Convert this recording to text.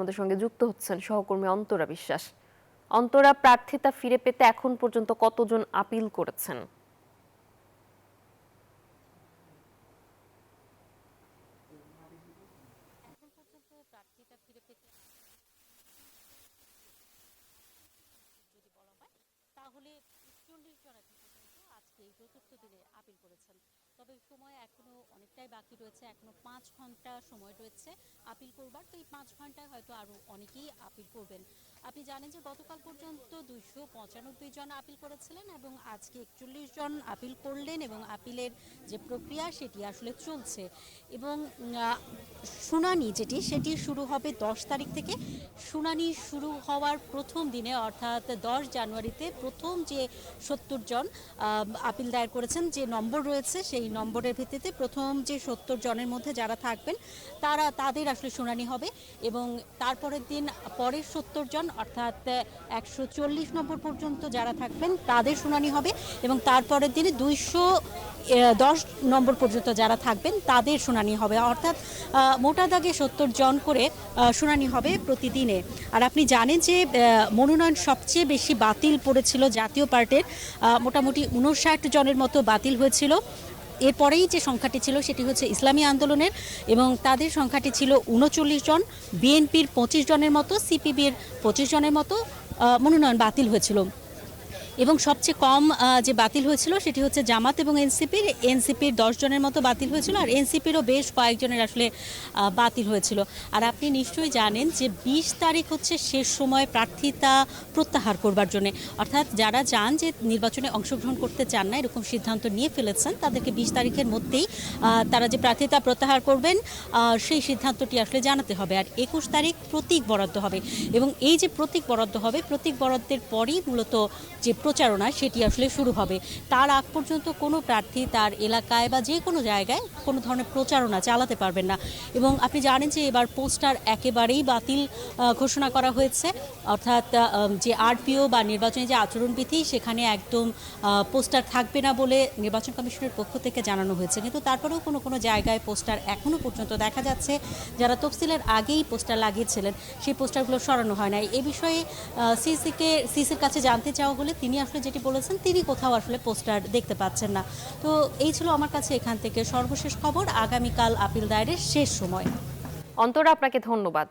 আমাদের সঙ্গে যুক্ত হচ্ছেন সহকর্মী অন্তরা বিশ্বাস। অন্তরা, প্রার্থিতা ফিরে পেতে এখন পর্যন্ত কতজন আপিল করেছেন? এখন পর্যন্ত প্রার্থিতা ফিরে পেতে যদি বলা হয় তাহলে ৪০ জন এখন পর্যন্ত আজকে এই চতুর্থ দিনে আপিল করেছেন। তবে সময় এখনো অনেকটাই বাকি রয়েছে, এখনো ৫ ঘন্টা সময় রয়েছে আপিল করবার। তো এই ৫ ঘন্টায় হয়তো আরো অনেকেই আপিল করবেন। আপনি জানেন যে গতকাল পর্যন্ত ২৯৫ জন আপিল করেছিলেন এবং আজকে ৪১ জন আপিল করলেন এবং আপিলের যে প্রক্রিয়া সেটি আসলে চলছে। এবং শুনানি সেটি শুরু হবে ১০ তারিখ থেকে। শুনানি শুরু হওয়ার প্রথম দিনে অর্থাৎ ১০ জানুয়ারিতে প্রথম যে ৭০ জন আপিল দায়ের করেছেন, যে নম্বর রয়েছে সেই নম্বরের ভিত্তিতে প্রথম যে ৭০ জনের মধ্যে যারা থাকবেন তাদের আসলে শুনানি হবে এবং তারপরের দিন পরের ৭০ জন অর্থাৎ ১৪০ নম্বর পর্যন্ত যারা থাকবেন তাদের শুনানি হবে এবং তারপরের দিনে ২১০ নম্বর পর্যন্ত যারা থাকবেন তাদের শুনানি হবে। অর্থাৎ মোটা দাগে ৭০ জন করে শুনানি হবে প্রতিদিনে। আর আপনি জানেন যে মনোনয়ন সবচেয়ে বেশি বাতিল পড়েছিল জাতীয় পার্টির, মোটামুটি ৫৯ জনের মতো বাতিল হয়েছিল। এরপরেই যে সংখ্যাটি ছিল সেটি হচ্ছে ইসলামী আন্দোলনের এবং তাদের সংখ্যাটি ছিল ৩৯ জন, বিএনপির ২৫ জনের মতো, সিপিবির ২৫ জনের মতো মনোনয়ন বাতিল হয়েছিল। এবং সবচেয়ে কম যে বাতিল হয়েছিল সেটি হচ্ছে জামাত এবং এনসিপির ১০ জনের মতো বাতিল হয়েছিল আর এনসিপিরও বেশ কয়েকজনের আসলে বাতিল হয়েছিল। আর আপনি নিশ্চয়ই জানেন যে ২০ তারিখ হচ্ছে শেষ সময় প্রার্থিতা প্রত্যাহার করবার জন্য, অর্থাৎ যারা চান যে নির্বাচনে অংশগ্রহণ করতে চান না এরকম সিদ্ধান্ত নিয়ে ফেলেছেন তাদেরকে ২০ তারিখের মধ্যেই তারা যে প্রার্থিতা প্রত্যাহার করবেন সেই সিদ্ধান্তটি আসলে জানাতে হবে। আর ২১ তারিখ প্রতীক বরাদ্দ হবে এবং এই যে প্রতীক বরাদ্দ হবে, প্রতীক বরাদ্দের পরই মূলত যে প্রচারণা সেটি আসলে শুরু হবে। তার আগ পর্যন্ত কোনো প্রার্থী তার এলাকায় বা যে কোনো জায়গায় কোনো ধরনের প্রচারণা চালাতে পারবেন না। এবং আপনি জানেন যে এবার পোস্টার একেবারেই বাতিল ঘোষণা করা হয়েছে, অর্থাৎ যে আরপিও বা নির্বাচনী যে আচরণবিধি সেখানে একদম পোস্টার থাকবে না বলে নির্বাচন কমিশনের পক্ষ থেকে জানানো হয়েছে। কিন্তু তারপরেও কোনো কোনো জায়গায় পোস্টার এখনও পর্যন্ত দেখা যাচ্ছে। যারা তফসিলের আগেই পোস্টার লাগিয়েছিলেন সেই পোস্টারগুলো সরানো হয় না। এ বিষয়ে সিসির কাছে জানতে চাওয়া হলে তিনি আসলে যেটি বলেছেন তিনি কোথাও আসলে পোস্টার দেখতে পাচ্ছেন না। তো এই ছিল আমার কাছে এখান থেকে সর্বশেষ খবর। আগামীকাল আপিল দায়েরের শেষ সময়। অন্তরা, আপনাকে ধন্যবাদ।